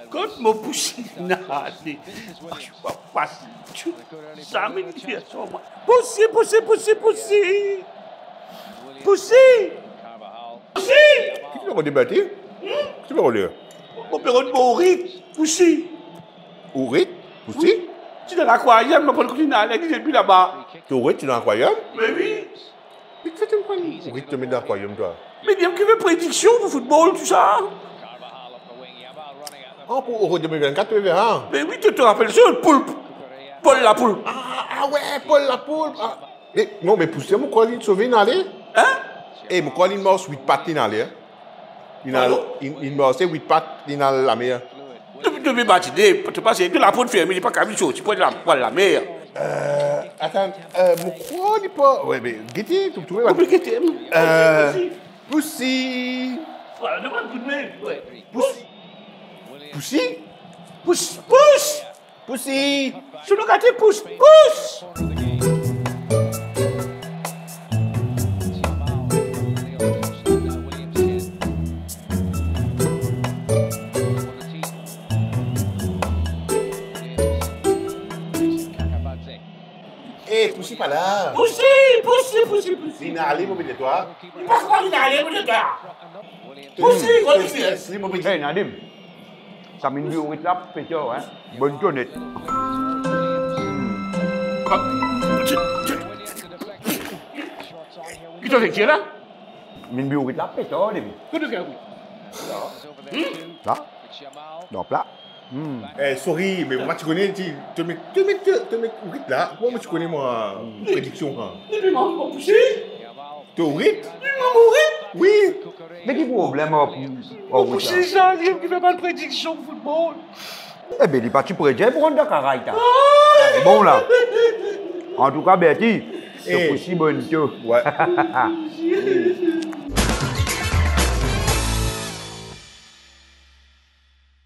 Quand mon poussé n'a pas passé, ça m'inquiète sur moi. Poussez. Qui tu veux débattre? Tu veux relire? Mon père de Maurice, poussez. Ourit? Poussi? Tu es dans l'aquarium, mais pour le continent, il est plus là-bas. Tu ourit, tu es dans l'aquarium? Mais oui. Mais tu fais quoi? Ourit, tu mets dans l'aquarium, toi? Mais il y a une prédiction pour le football, tout ça. Oh, pour Euro 2024, tu verras. Mais oui, tu te rappelles ça, le poulpe. Paul la poule. Ah ouais, Paul la poule. Ah. Non, mais poussez, mon colline sauvé, il allait. Hein? Eh, mon colline mort 8 pattes, il allait. Il mort 8 pattes, il allait la mer. Tu devais bâtir, tu passes, tu la poule fermée, il n'y a pas qu'à chose, tu peux la mer. Attends, mon quoi, il pas. Ouais, mais, Getty, tu trouves. Compliqué, Poussi. Voilà, demande un coup de main. Poussi? Poussi. Je le gâte, pousse. Eh, Poussi pas là. Poussez. Il n'a allé, mon petit toi. Pourquoi il a allé, mon gars? Poussez. Hey Nadim, ça m'a dit au rythme là, péteur, hein. Bonne journée. Qui t'en fait là? Min au rythme là, péteur, Nadim. Que de faire? Là, dans plat. Eh, sorry, mais moi, tu connais, tu mets Ourit là. Moi, tu connais, moi, prédiction. Depuis mon poussé? Tu es Ourit? Oui. Mais quel problème au Poussé, ça, il fait pas de prédiction au football. Eh bien, il est parti pour aider pour rendre carré. Bon là. En tout cas, Bertie, c'est possible bonne chose. Ouais.